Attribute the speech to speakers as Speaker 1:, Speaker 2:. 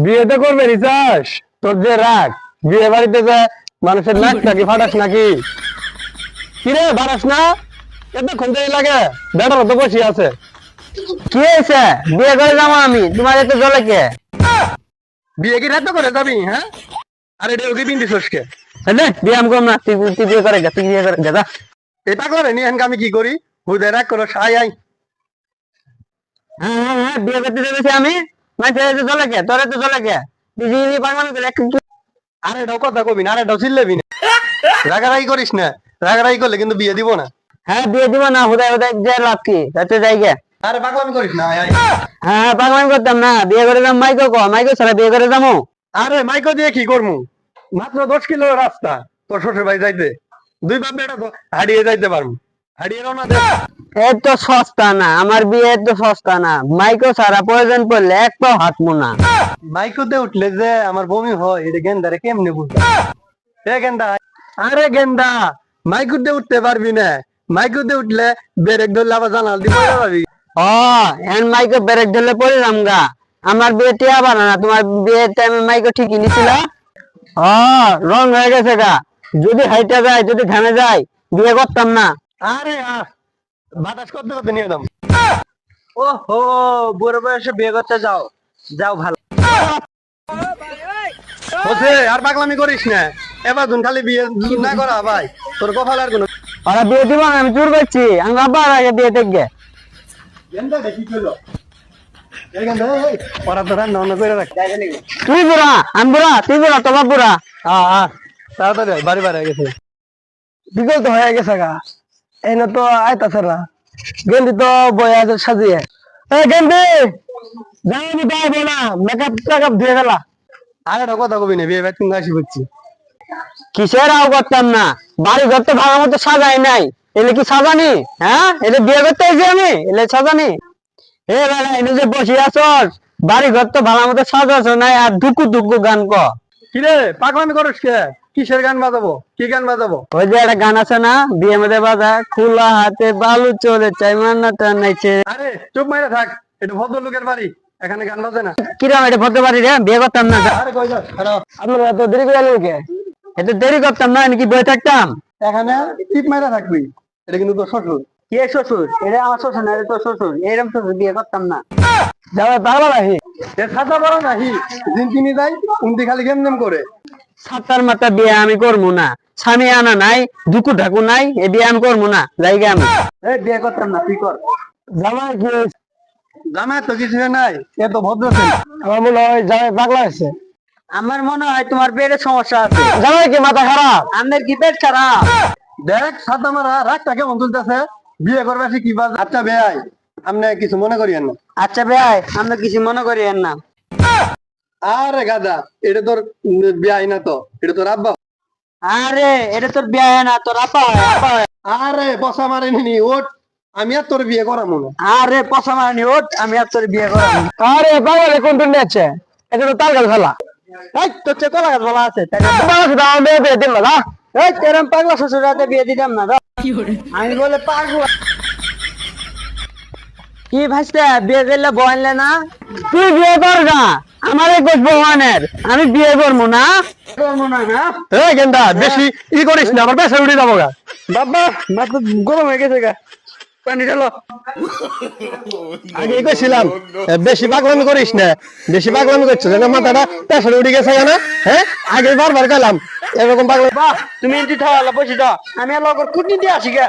Speaker 1: বিয়ে তো করবে রিচাস, তোর যে রাগ, বিয়ে বাড়িতে যে মানুষের নাক নাকি ফাটাস নাকি? কিরে বাড়াস না? এতক্ষণ দেরি লাগে? বেটার তো বসে আছে।
Speaker 2: কি হয়েছে? বিয়ে করে যাবো আমি, তোমার এত জলে কে?
Speaker 1: বিয়ে কি রাত করে যাবি? হ্যাঁ, আরে এটা ওকে বিন্দি সসকে
Speaker 2: বিয়ে আমি করবো না, তুই বিয়ে করে যা, তুই বিয়ে করে যা।
Speaker 1: এই পাগলারে নিয়ে আমি কি করি? হুদে রাগ করো সাই আই।
Speaker 2: হ্যাঁ হ্যাঁ হ্যাঁ, বিয়ে করতে চলেছি আমি। মাঝে জলে কে, তোর এত জলে কে? তুই পাগলামি করে একটু।
Speaker 1: আরে এটাও কথা কবি না, আরে এটাও চিল্লাবি না। রাগারাগি করিস না, রাগারাগি করলে কিন্তু বিয়ে দিব না।
Speaker 2: হ্যাঁ বিয়ে দিব না, হুদায় হুদায় যে লাভ কি, তাতে যাই গে।
Speaker 1: আরে পাগলামি করিস না, আয় আয়।
Speaker 2: হ্যাঁ পাগলামি করতাম না, বিয়ে করে যাম। মাইকো কো, মাইকো ছাড়া বিয়ে করে যাবো?
Speaker 1: আরে মাইকো দিয়ে কি করমু? মাত্র 10 কিলো রাস্তা তোর শ্বশুর বাড়ি যাইতে। দুই বাপ বেটা তো হারিয়ে যাইতে পারবো। হারিয়ে রওনা দে।
Speaker 2: এত সস্তা না, আমার বিয়ে এত সস্তা না। মাইকো ছাড়া প্রয়োজন পড়লে এক পাও হাঁটবো না।
Speaker 1: মাইকোতে উঠলে যে আমার বমি হয়, এটা গেন্দারে কেমনে বুঝবো? এ গেন্দা, আরে গেন্দা, মাইকুতে উঠতে পারবি না। মাইকুতে উঠলে ব্রেক ধরলে আবার জানাল দিব পারবি।
Speaker 2: ও এখন মাইকো ব্রেক ধরলে পড়ে যাম গা। আমার বিয়ে টিয়া বানা না, তোমার বিয়ের টাইমে মাইকো ঠিকই নিছিল। ও রং হয়ে গেছে গা। যদি হাইটা যায়, যদি ঘামে যায়, বিয়ে করতাম না।
Speaker 1: আরে বাতাস করতে করতে নিয়ে দাম।
Speaker 2: ও হো, বুড়ো বয়সে বিয়ে করতে যাও, যাও ভালো।
Speaker 1: বসে আর পাগলামি করিস না। এবার ধুন খালি বিয়ে না করা ভাই, তোর কপাল আর কোনো।
Speaker 2: ওরা বিয়ে দিব না, আমি চুর করছি। আমি আবার আগে বিয়ে দেখবে।
Speaker 1: গেন্দা দেখি চলো। এই গেন্দা, এই ওরা তো রান্না অন্য করে রাখ।
Speaker 2: তুই বুড়া, আমি বুড়া, তুই বুড়া, তোমার বুড়া।
Speaker 1: তাড়াতাড়ি আয়, বাড়ি বাড়ি গেছে।
Speaker 2: বিকল তো হয়ে গেছে গা। এই না তো আইতাছে না। গেন্দি তো বয়ে আছে সাজিয়ে। এই গেন্দি, যাইনি পারবো না, মেকআপ টেকআপ দিয়ে গেলা।
Speaker 1: আর একটা কথা কবি না, বিয়ে বাড়ি তুমি আসি করছি।
Speaker 2: কিসের আও করতাম না? বাড়ি ঘর তো ভালো মতো সাজাই নাই। এলে কি সাজানি? হ্যাঁ, এলে বিয়ে করতে এসে আমি, এলে সাজানি? এ বেড়া, এনে যে বসে আছস, বাড়ি ঘর তো ভালো মতো সাজাছ নাই, আর দুকু দুকু গান ক।
Speaker 1: কিরে পাগলামি করিস কে? কিসের গান বাজাবো? কি গান বাজাবো?
Speaker 2: ওই যে একটা গান আছে না, বিয়ে মধ্যে বাজা, খোলা হাতে বালু চলে চাই মান্নাটা নাইছে।
Speaker 1: আরে চুপ মাইরে থাক, এটা ভদ্রলোকের বাড়ি, এখানে গান বাজে না।
Speaker 2: কিরম এটা ভরতে পারি রে? বিয়ে করতাম না।
Speaker 1: আরে কই যাস?
Speaker 2: আপনারা এত দেরি করে এলেন কে? এত দেরি করতাম না, নাকি বয়ে থাকতাম?
Speaker 1: এখানে টিপ মাইরা থাকবি, এটা কিন্তু তোর শ্বশুর।
Speaker 2: কে শ্বশুর? এটা আমার শ্বশুর না, এটা তোর শ্বশুর। এরকম শ্বশুর বিয়ে করতাম না। যাবে পাগলা নাকি?
Speaker 1: এ সাজা বড় নাহি, দিন তিনি যাই উন্তি খালি গেম গেম করে।
Speaker 2: সাতটার মাথা বিয়ে আমি করবো না। স্বামী আনা নাই, দুকু ঢাকু নাই, এ বিয়ে আমি করবো না। জায়গা আমি এই বিয়ে করতাম না, তুই কর।
Speaker 1: জামাই কি জামাই তো কিছু নাই, এ তো ভদ্র ছেলে।
Speaker 2: আমার মনে হয় জামাই পাগলা আছে। আমার মনে হয় তোমার পেটের সমস্যা আছে। জামাই কি মাথা খারাপ? আমাদের কি পেট খারাপ?
Speaker 1: দেখ সাদা মারা রাগটা কেমন তুলতেছে। বিয়ে করবে সে কি বাজ। আচ্ছা বেয়াই, আপনি কিছু মনে করিয়েন না।
Speaker 2: আচ্ছা ভাই, আমরা কিছু মনে করি না।
Speaker 1: আরে গাদা, এটা তোর বিয়াই না তো, এটা তোর আব্বা।
Speaker 2: আরে এটা তোর বিয়ে হয় না, তোর আপা হয়, আপা হয়।
Speaker 1: আরে বসা মারেনি ওট, আমি আর তোর বিয়ে করাবো না।
Speaker 2: আরে পচা মারানি ওঠ, আমি আর তোর বিয়ে করাবো। আরে পাগলে কোন টুন্ডে আছে? এটা তো তাল গাছ ফেলা। এই তোর চেয়ে কলা গাছ ফেলা আছে। বিয়ে দিল না। এই তেরম পাগলা শ্বশুর রাতে বিয়ে দিতাম না। আমি বলে পাগলা কি ভাইস্তে বিয়ে করলে বললে না? তুই বিয়ে কর না, আমার কোচ ভগবানের, আমি বিয়ে করবো না। করবো না না?
Speaker 1: এই গেন্দা বেশি ই করিস না, আমার পেশা উঠে যাবো গা।
Speaker 2: বাবা মাথা গরম হয়ে গেছে গা, পানি ঢালো।
Speaker 1: আগে কইছিলাম বেশি পাগলামি করিস না, বেশি পাগলামি করছো যেন মাথাটা পেছনে উঠে গেছে না। হ্যাঁ, আগে বারবার গেলাম এরকম পাগলামি।
Speaker 2: বাহ, তুমি এমনি থাও, বসে দাও, আমি আর লগর কুটনি দিয়ে আসি গা।